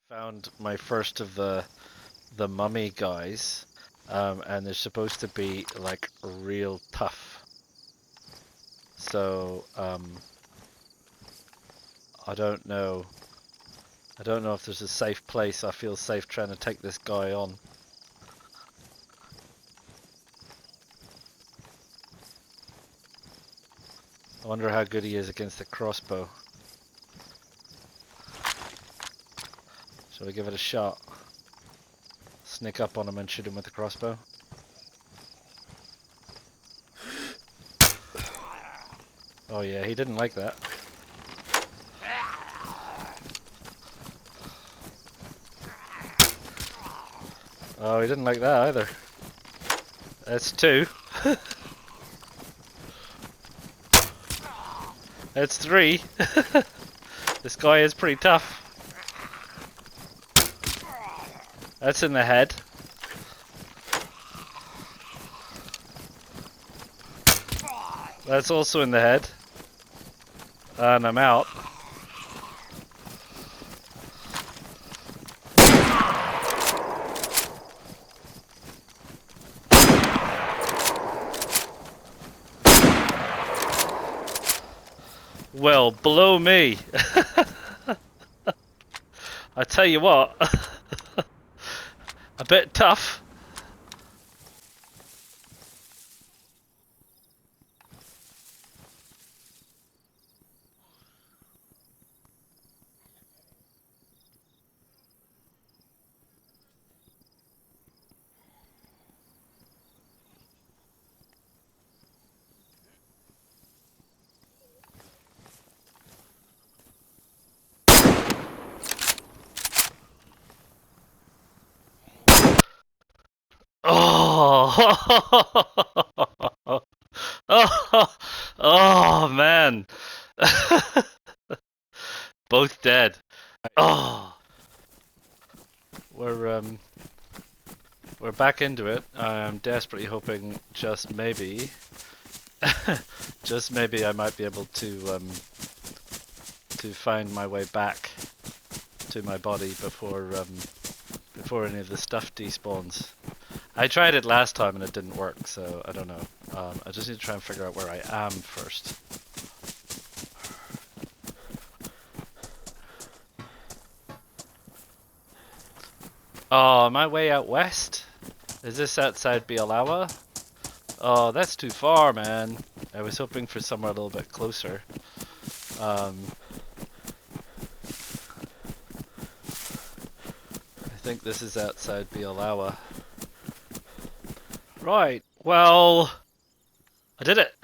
Found my first of the mummy guys, and they're supposed to be like real tough. So I don't know. I don't know if there's a safe place. I feel safe trying to take this guy on. I wonder how good he is against the crossbow. Shall we give it a shot? Sneak up on him and shoot him with the crossbow. Oh yeah, he didn't like that. Oh, he didn't like that either. That's two. That's three. This guy is pretty tough. That's in the head. That's also in the head. And I'm out. Well, blow me. I tell you what. A bit tough. Oh, oh man. Both dead. Oh, we're back into it. I'm desperately hoping just maybe I might be able to find my way back to my body before any of the stuff despawns. I tried it last time and it didn't work, so I don't know. I just need to try and figure out where I am first. Oh, am I way out west? Is this outside Bialawa? Oh, that's too far, man. I was hoping for somewhere a little bit closer. I think this is outside Bialawa. Right, well, I did it.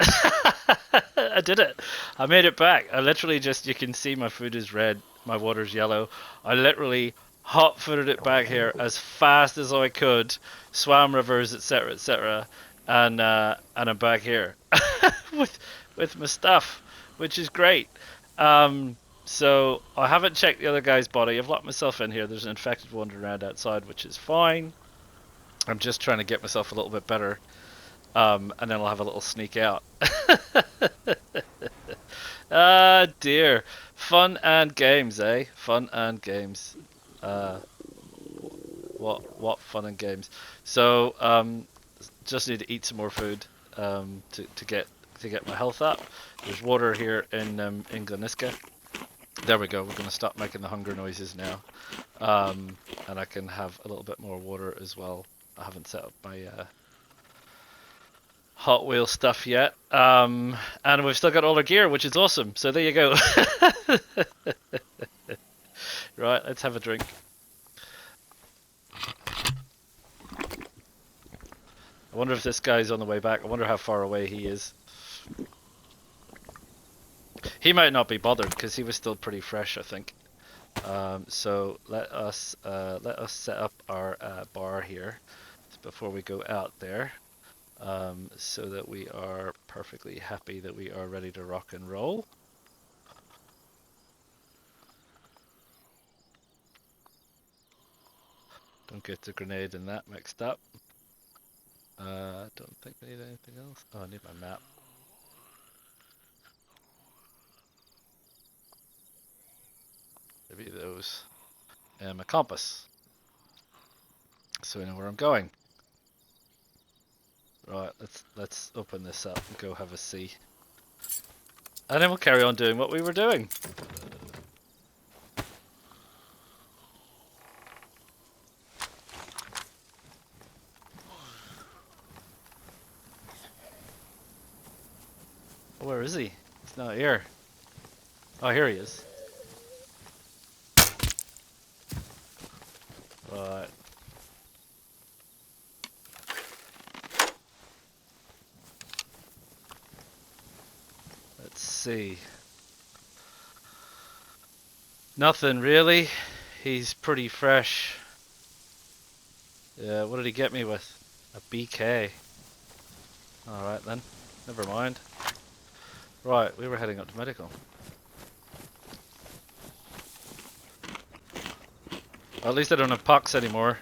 I did it. I made it back. I literally just, you can see my food is red, my water's yellow. I literally hot-footed it back here as fast as I could, swam rivers, etc., and I'm back here with my stuff, which is great. So I haven't checked the other guy's body. I've locked myself in here. There's an infected wandering around outside, which is fine. I'm just trying to get myself a little bit better, and then I'll have a little sneak out. Ah, dear. Fun and games, eh? Fun and games. What fun and games. So, just need to eat some more food to get my health up. There's water here in Gleniska. There we go. We're going to stop making the hunger noises now, and I can have a little bit more water as well. I haven't set up my Hot Wheel stuff yet, and we've still got all our gear, which is awesome. So there you go. Right, let's have a drink. I wonder if this guy's on the way back. I wonder how far away he is. He might not be bothered because he was still pretty fresh, I think. So let us set up our bar here before we go out there, so that we are perfectly happy that we are ready to rock and roll. Don't get the grenade and that mixed up. Don't think I need anything else. Oh, I need my map. be those. And my compass. So I know where I'm going. Right, let's open this up and go have a see. And then we'll carry on doing what we were doing. Where is he? He's not here. Oh, here he is. Right. Let's see. Nothing really. He's pretty fresh. Yeah, what did he get me with? A BK. Alright then. Never mind. Right, we were heading up to medical. Well, at least I don't have pucks anymore.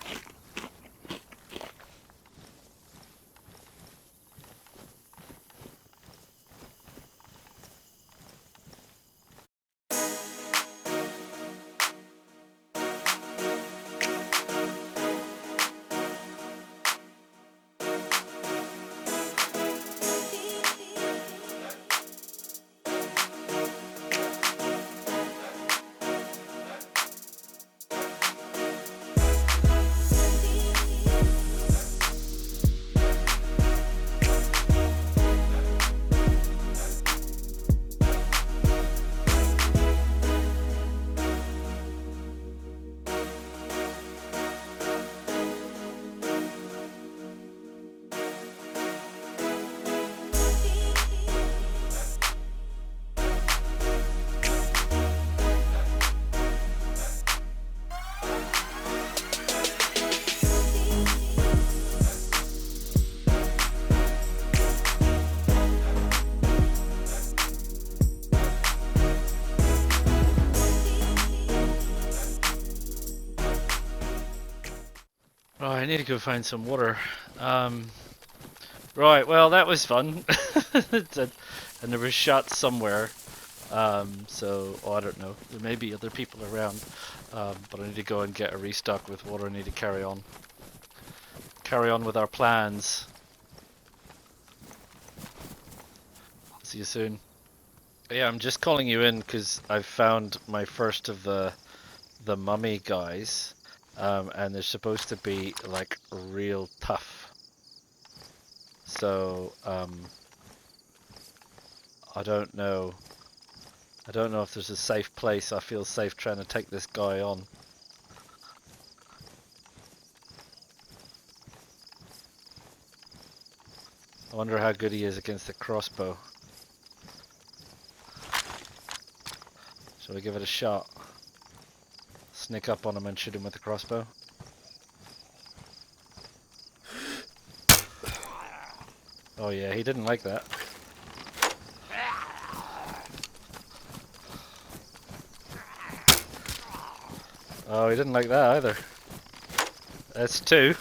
Oh, I need to go find some water. Right, well, that was fun. And there was shots somewhere. So, oh, I don't know. There may be other people around. But I need to go and get a restock with water. I need to carry on. Carry on with our plans. See you soon. Yeah, I'm just calling you in because I've found my first of the mummy guys. And they're supposed to be like real tough. So I don't know. I don't know if there's a safe place. I feel safe trying to take this guy on. I wonder how good he is against the crossbow. Shall we give it a shot? Sneak up on him and shoot him with the crossbow. Oh yeah, he didn't like that. Oh, he didn't like that either. That's two.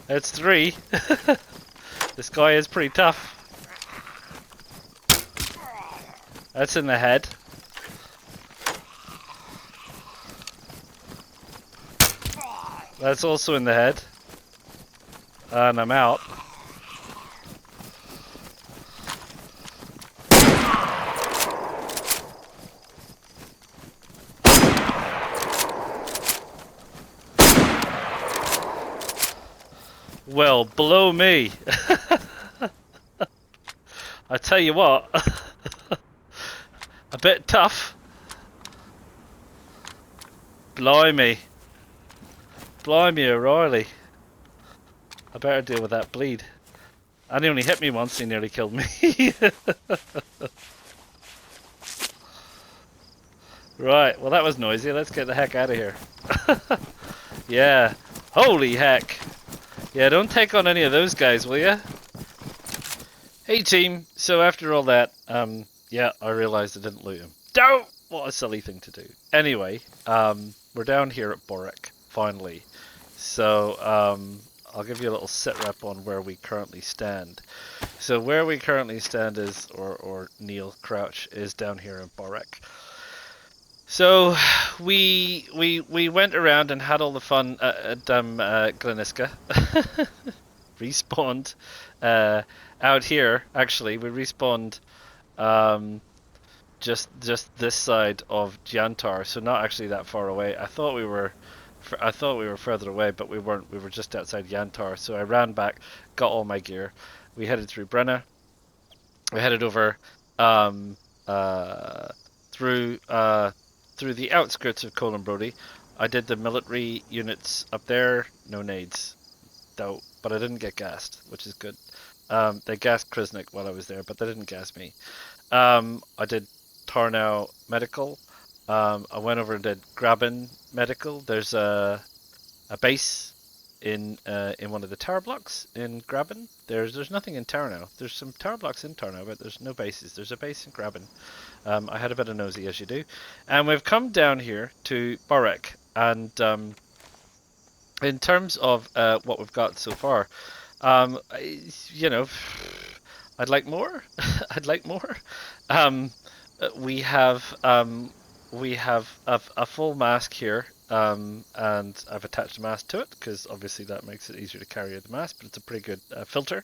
That's three. This guy is pretty tough. That's in the head. That's also in the head. And I'm out. Well, blow me. I tell you what. A bit tough. Blimey. Blimey O'Reilly. I better deal with that bleed. And he only hit me once, he nearly killed me. Right, well that was noisy. Let's get the heck out of here. Yeah. Holy heck. Yeah, don't take on any of those guys, will ya? Hey team, so after all that, yeah, I realised I didn't loot him. Don't! What a silly thing to do. Anyway, we're down here at Borek, finally. So, I'll give you a little sit rep on where we currently stand. So where we currently stand is, or Neil Crouch is down here in Borek. So we went around and had all the fun at Gleniska. Respawned out here. Actually, we respawned um, just this side of Jantar, so not actually that far away. I thought we were further away, but we weren't. We were just outside Yantar, so I ran back, got all my gear. We headed through Brenna. We headed over um, uh, through through the outskirts of Colin Brody. I did the military units up there. No nades, though, but I didn't get gassed, which is good. They gassed Krisnik while I was there, but they didn't gas me. I did Tarnow Medical. I went over and did Graben Medical. There's a base in one of the tower blocks in Graben. There's nothing in Tarnow. There's some tower blocks in Tarnow, but there's no bases. There's a base in Graben. I had a bit of nosy, as you do. And we've come down here to Borek. And in terms of what we've got so far, you know, I'd like more. I'd like more. Um, we have a full mask here, and I've attached a mask to it because obviously that makes it easier to carry the mask. But it's a pretty good filter.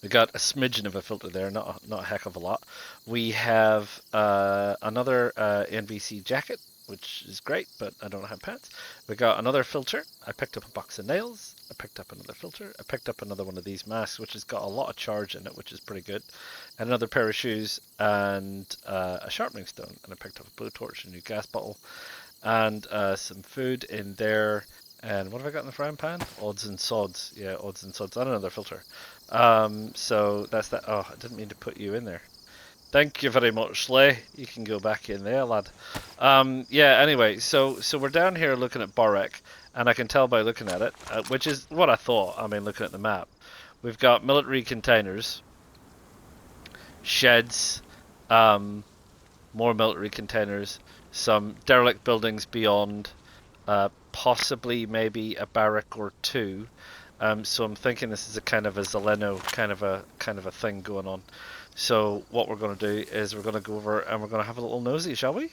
We got a smidgen of a filter there, not a heck of a lot. We have another NBC jacket, which is great, but I don't have pants. We got another filter. I picked up a box of nails. I picked up another filter. I picked up another one of these masks, which has got a lot of charge in it, which is pretty good. And another pair of shoes and a sharpening stone. And I picked up a blowtorch and a new gas bottle and some food in there. And what have I got in the frying pan? Odds and sods. Yeah, odds and sods. And another filter. So that's that. Oh, I didn't mean to put you in there. Thank you very much, Slay. You can go back in there, lad. Yeah, anyway, so we're down here looking at Borek, and I can tell by looking at it, which is what I thought, I mean, looking at the map. We've got military containers, sheds, more military containers, some derelict buildings beyond, possibly maybe a barrack or two. So I'm thinking this is a kind of a Zeleno kind of a thing going on. So what we're going to do is we're going to go over and we're going to have a little nosy, shall we?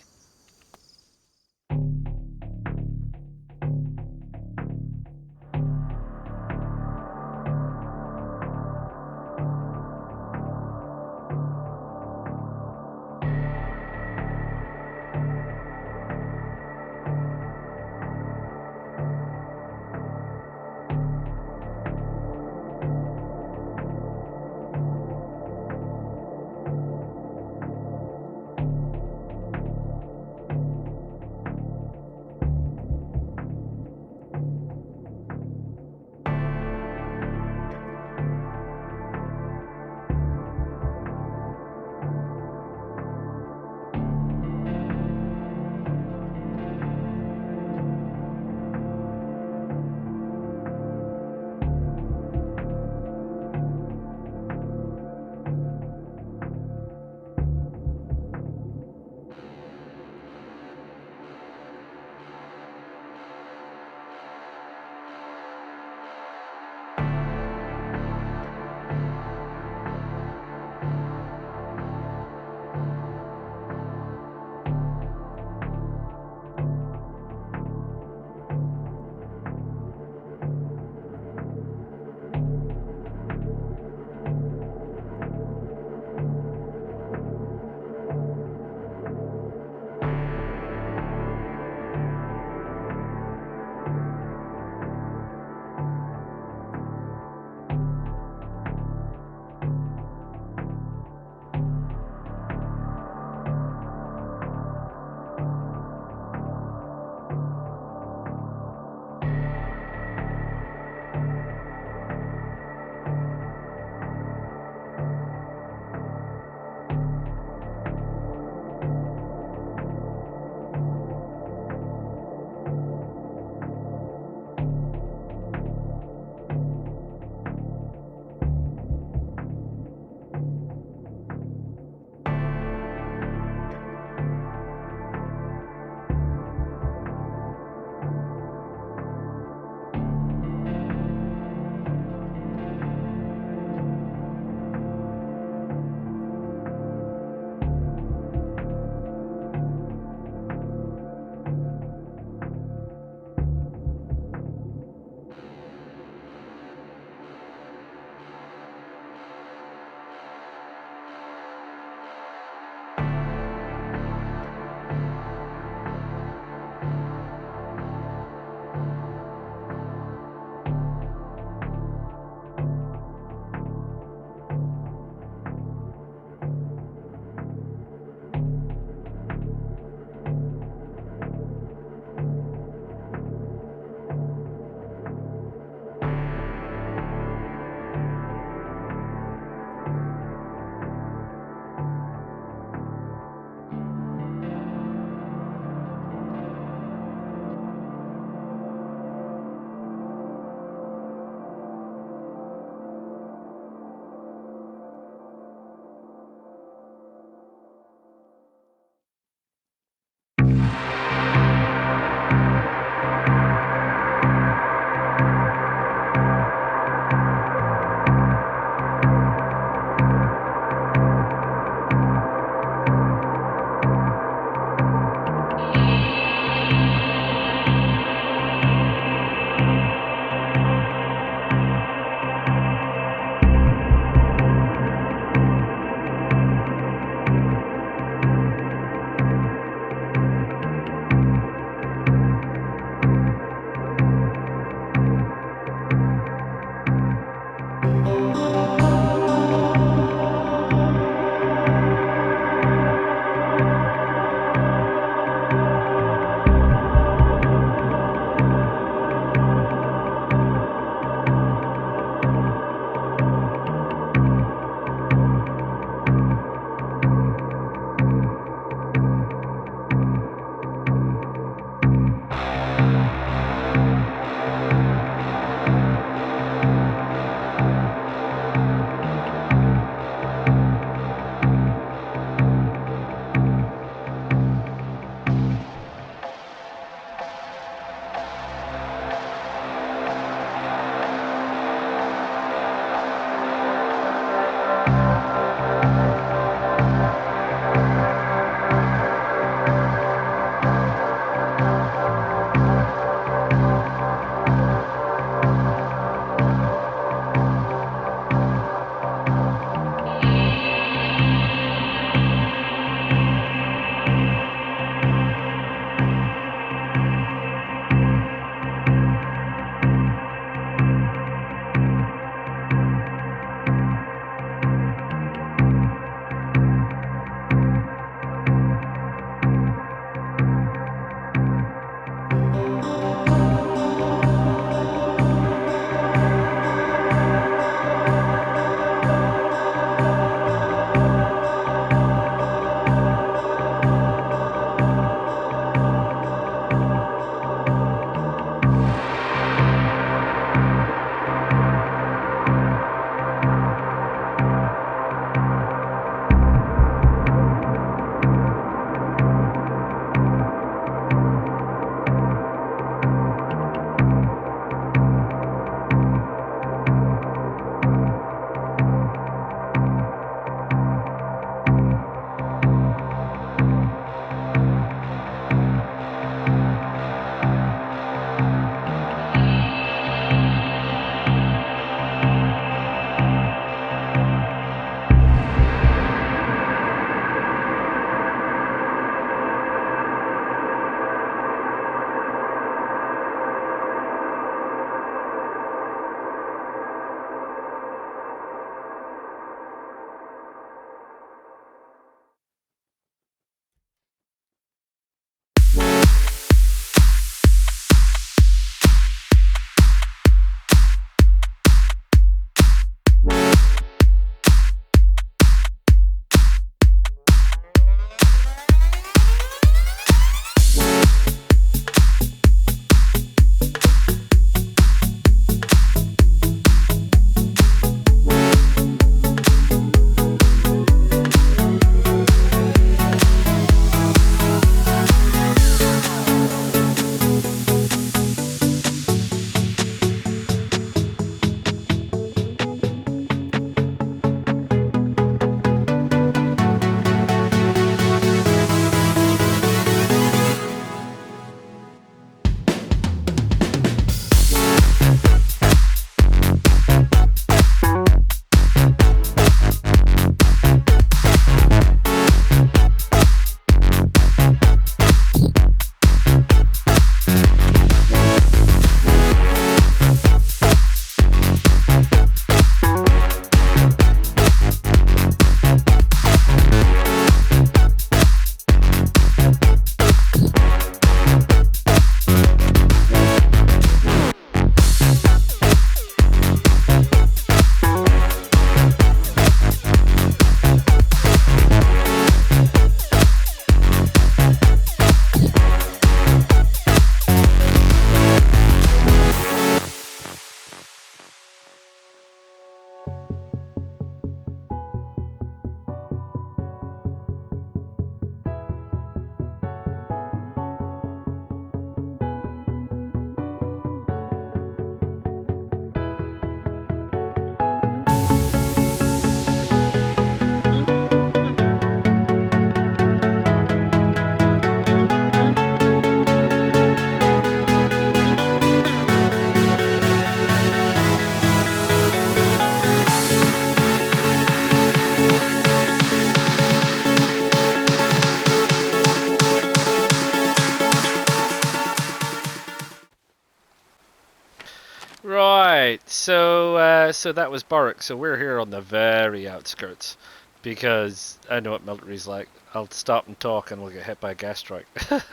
so that was Borek. So we're here on the very outskirts, because I know what military's like. I'll stop and talk, and we'll get hit by a gas strike.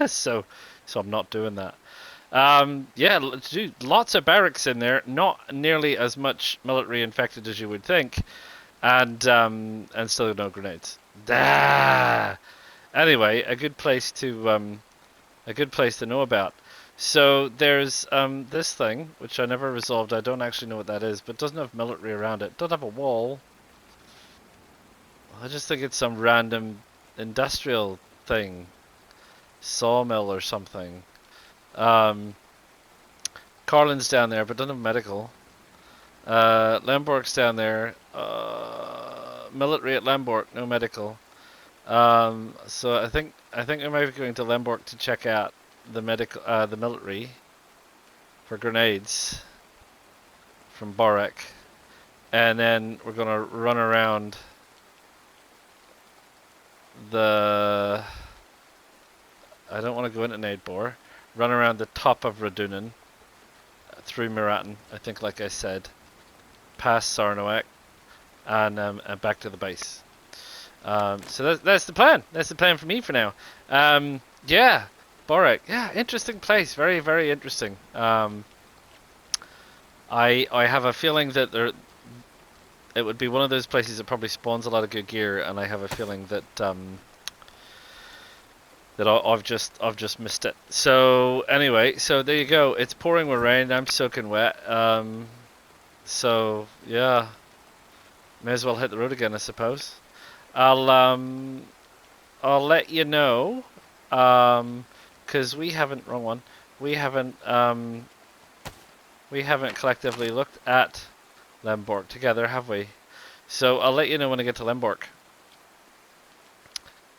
so I'm not doing that. Yeah, dude, lots of barracks in there. Not nearly as much military infected as you would think, and still no grenades. Ah! Anyway, a good place to know about. So there's this thing which I never resolved. I don't actually know what that is, but it doesn't have military around it. Doesn't have a wall. I just think it's some random industrial thing, sawmill or something. Carlin's down there, but doesn't have medical. Lembork's down there. Military at Lembork, no medical. So I think we might be going to Lembork to check out the military for grenades from Borek, and then we're gonna run around the. I don't want to go into Nadebor. Run around the top of Radunan, through Miratin, I think, like I said, past Sarnoak, and back to the base. So that's the plan. That's the plan for me for now. Yeah, Borek. Yeah, interesting place. Very, very interesting. I have a feeling that it would be one of those places that probably spawns a lot of good gear, and I have a feeling that I've just missed it. So anyway, so there you go. It's pouring with rain. I'm soaking wet. So yeah, may as well hit the road again, I suppose. I'll let you know, because we haven't collectively looked at Lembork together, have we? So I'll let you know when I get to Lembork.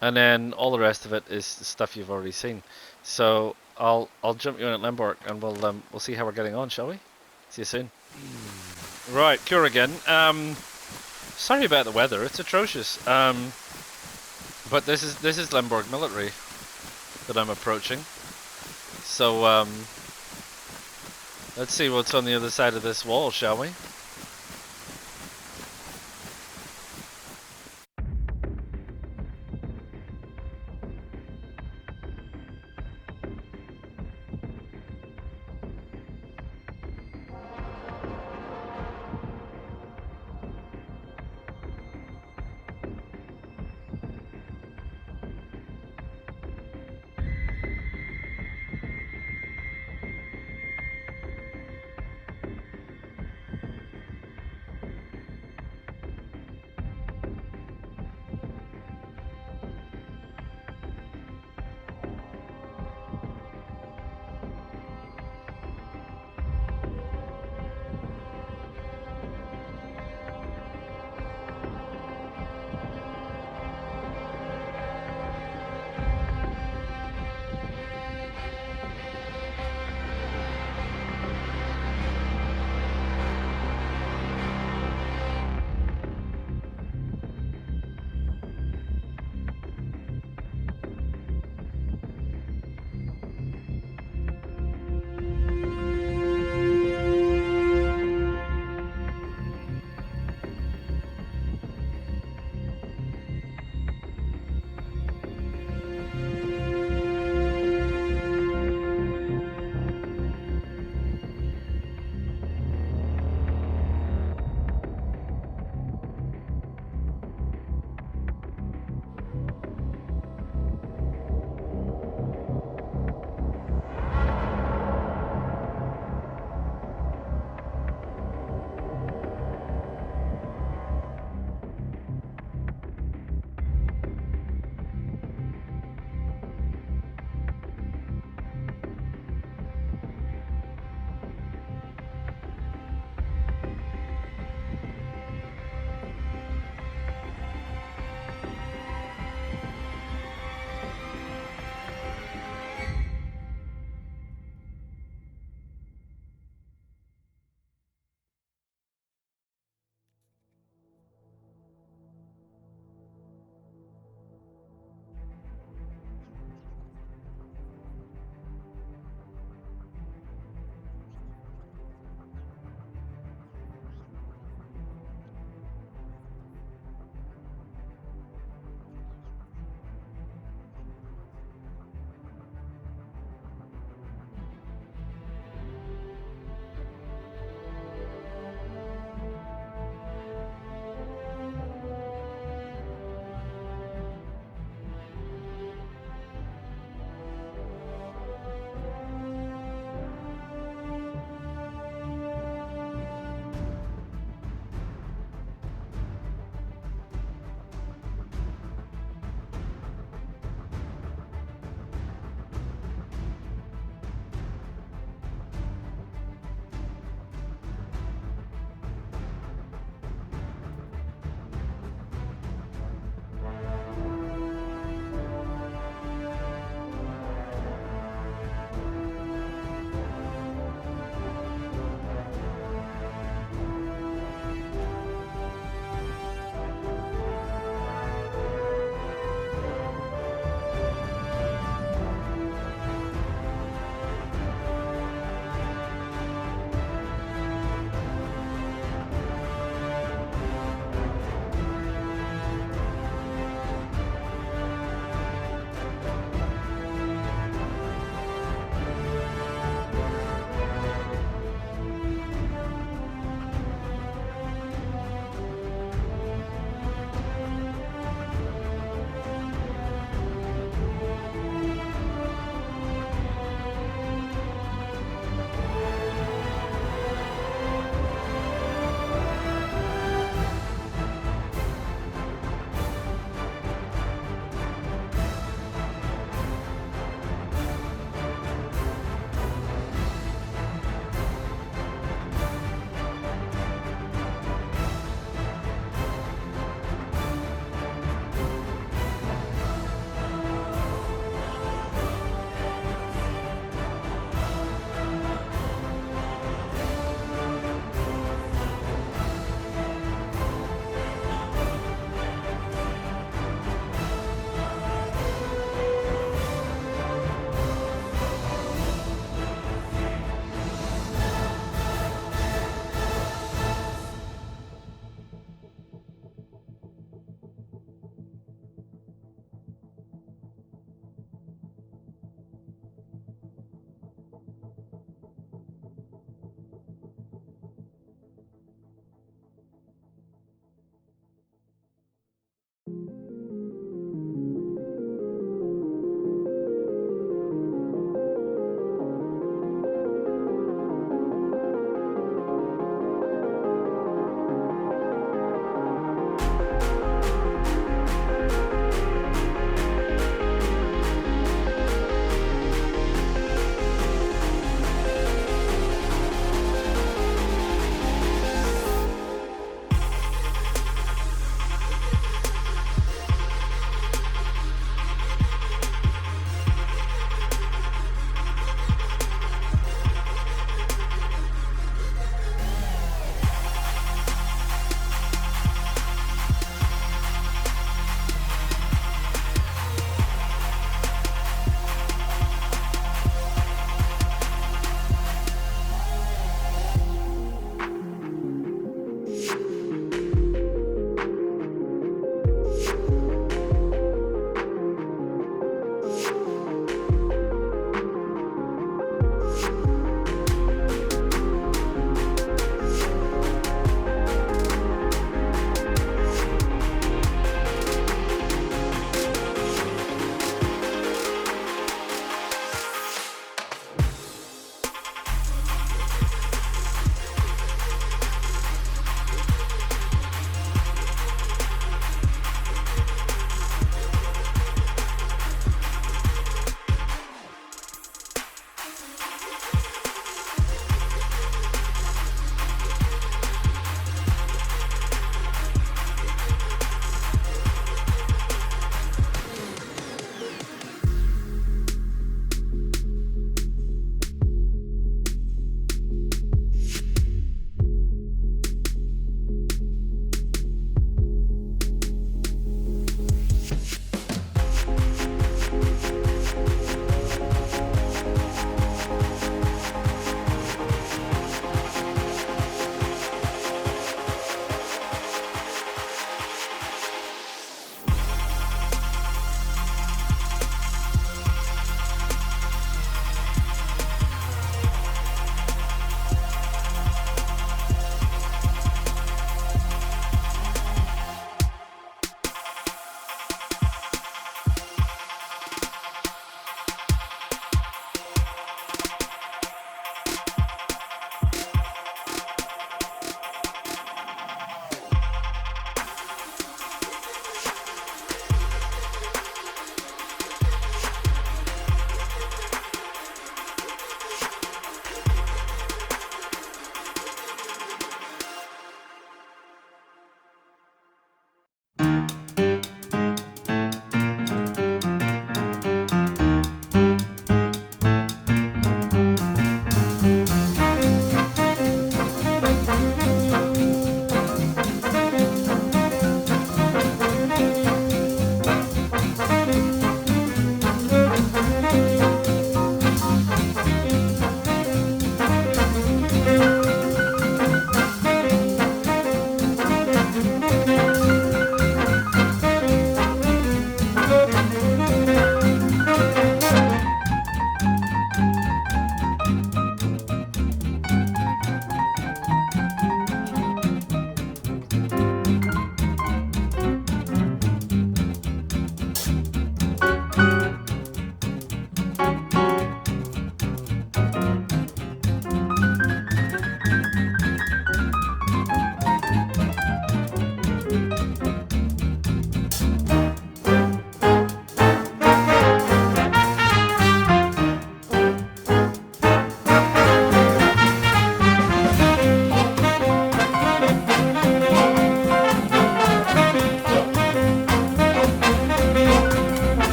And then all the rest of it is stuff you've already seen. So I'll jump you in at Lembork, and we'll see how we're getting on, shall we? See you soon. Right, Cure again. Sorry about the weather; it's atrocious. But this is Lembork military that I'm approaching. So let's see what's on the other side of this wall, shall we?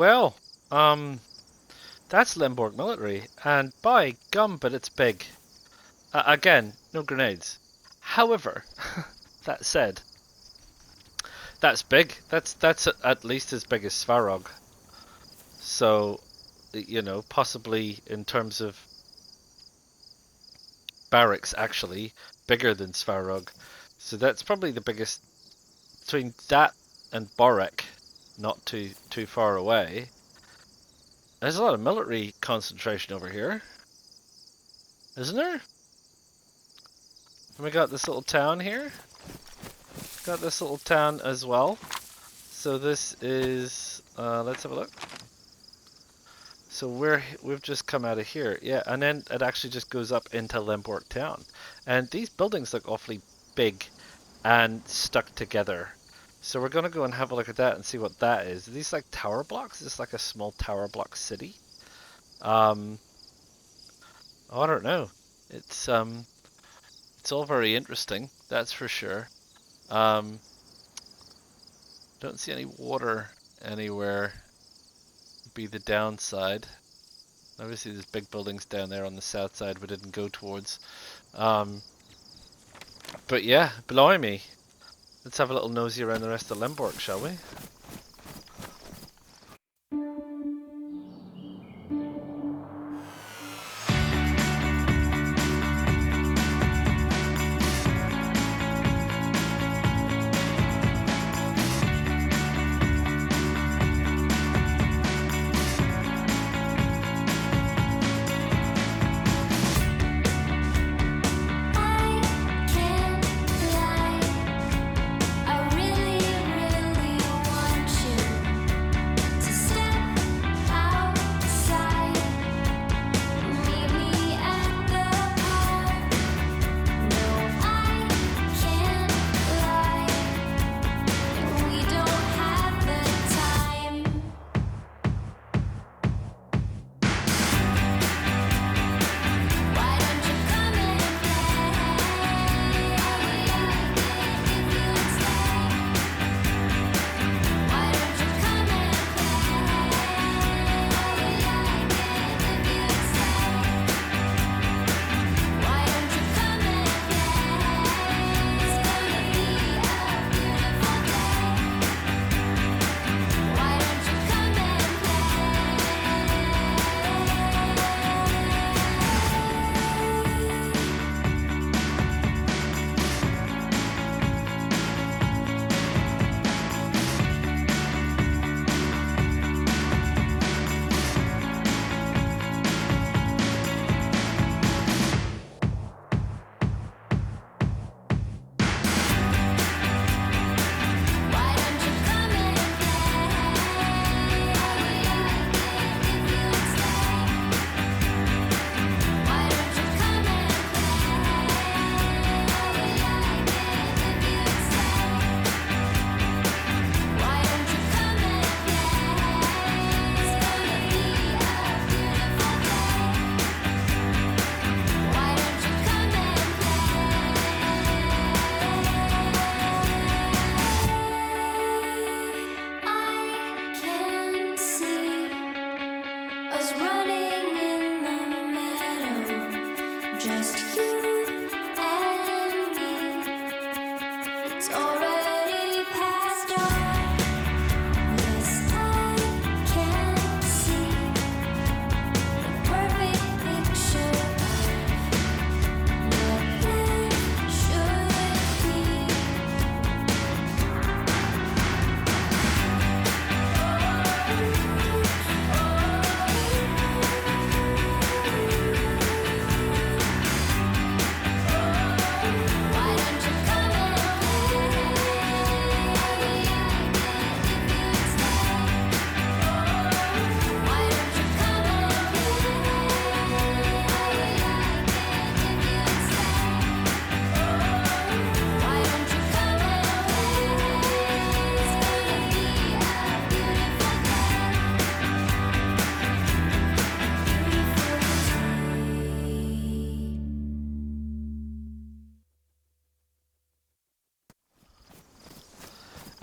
well, that's Lembork military, and by gum, but it's big. Again, no grenades. However, that said, that's big. That's at least as big as Svarog. So, you know, possibly in terms of barracks, actually bigger than Svarog. So that's probably the biggest between that and Borek, not too far away. There's a lot of military concentration over here, isn't there? And we got this little town here. Got this little town as well. So this is, let's have a look. So we've just come out of here, yeah, and then it actually just goes up into Lembork town. And these buildings look awfully big and stuck together. So we're gonna go and have a look at that and see what that is. Are these like tower blocks? Is this like a small tower block city? Oh, I don't know. It's all very interesting, that's for sure. Don't see any water anywhere. Be the downside. Obviously, there's big buildings down there on the south side we didn't go towards. But yeah, blimey. Let's have a little nosy around the rest of Lembork, shall we?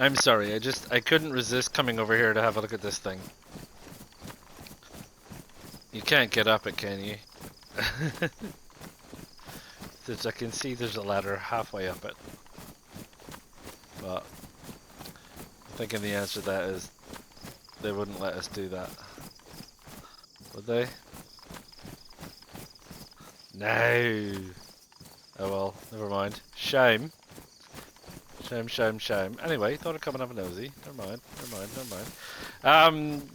I'm sorry, I couldn't resist coming over here to have a look at this thing. You can't get up it, can you? I can see there's a ladder halfway up it. But I'm thinking the answer to that is they wouldn't let us do that. Would they? No! Oh well, never mind. Shame. Shame, shame, shame. Anyway, thought I'd come and have a nosy. Never mind, never mind, never mind.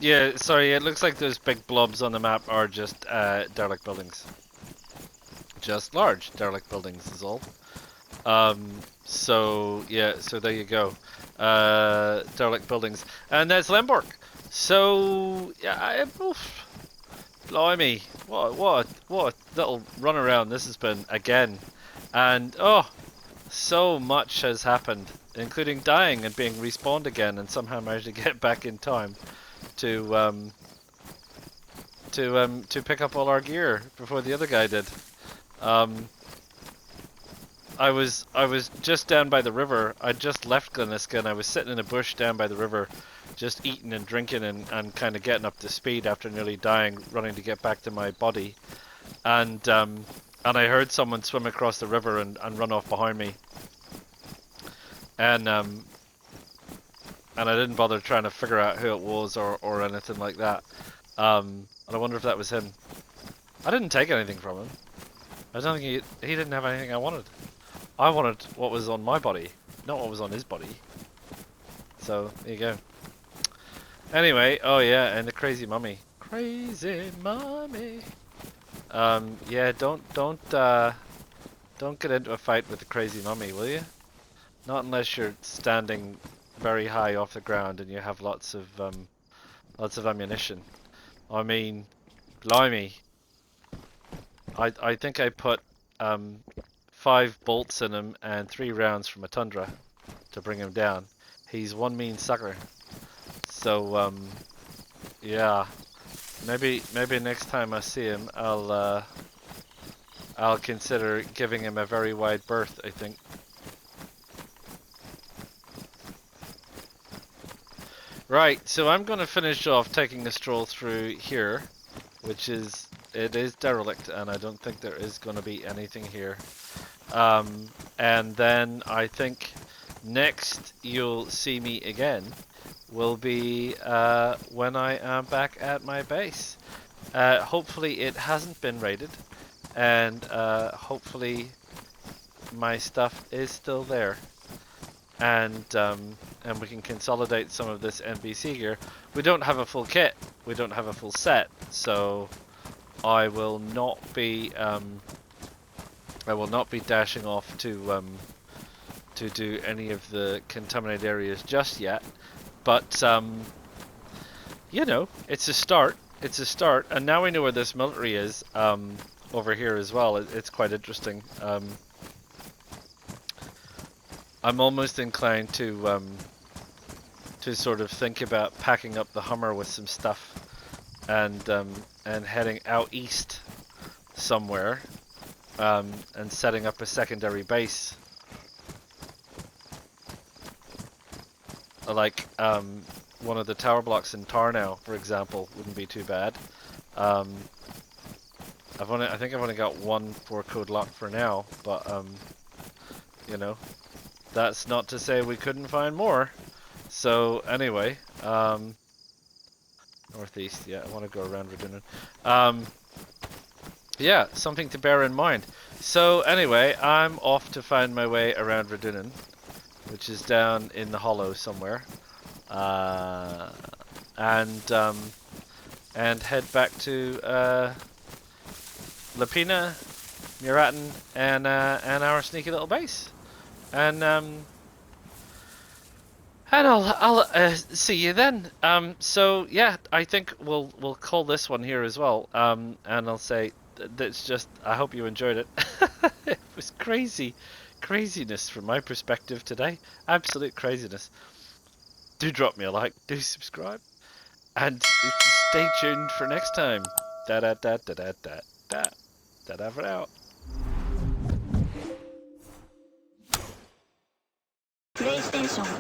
Yeah, sorry, it looks like those big blobs on the map are just, derelict buildings. Just large derelict buildings is all. So, yeah, so there you go. Derelict buildings. And there's Lembork. So, yeah, oof. Blimey. What a little run around this has been again. And, oh, so much has happened, including dying and being respawned again, and somehow managed to get back in time to pick up all our gear before the other guy did. I was just down by the river. I just left Gleniska and I was sitting in a bush down by the river, just eating and drinking and kind of getting up to speed after nearly dying, running to get back to my body, and I heard someone swim across the river and run off behind me. And I didn't bother trying to figure out who it was or anything like that. And I wonder if that was him. I didn't take anything from him. I don't think he didn't have anything I wanted. I wanted what was on my body, not what was on his body. So there you go. Anyway, oh yeah, and the crazy mummy. Crazy mummy. Yeah, don't get into a fight with the crazy mummy, will you? Not unless you're standing very high off the ground and you have lots of ammunition. I mean, blimey. I think I put 5 bolts in him and 3 rounds from a Tundra to bring him down. He's one mean sucker. So yeah, maybe next time I see him, I'll consider giving him a very wide berth, I think. Right, so I'm going to finish off taking a stroll through here, which is, it is derelict, and I don't think there is going to be anything here. And then I think next you'll see me again will be when I am back at my base. Hopefully it hasn't been raided, and hopefully my stuff is still there. And we can consolidate some of this NPC gear. We don't have a full kit, we don't have a full set, so I will not be dashing off to do any of the contaminated areas just yet. But you know, it's a start. It's a start, and now we know where this military is over here as well. It's quite interesting. I'm almost inclined to sort of think about packing up the Hummer with some stuff and heading out east somewhere and setting up a secondary base. Like one of the tower blocks in Tarnow, for example, wouldn't be too bad. I think I've only got 1 4-code lock for now, but you know, that's not to say we couldn't find more. So anyway, northeast. Yeah, I want to go around Verdunen. Yeah, something to bear in mind. So anyway, I'm off to find my way around Verdunen, which is down in the hollow somewhere, and head back to Lapina, Muratin, and our sneaky little base, and I'll see you then. So yeah, I think we'll call this one here as well. And I'll say that's just. I hope you enjoyed it. It was craziness from my perspective today. Absolute craziness. Do drop me a like. Do subscribe, and stay tuned for next time. Da da da da da da da da da for out. PlayStation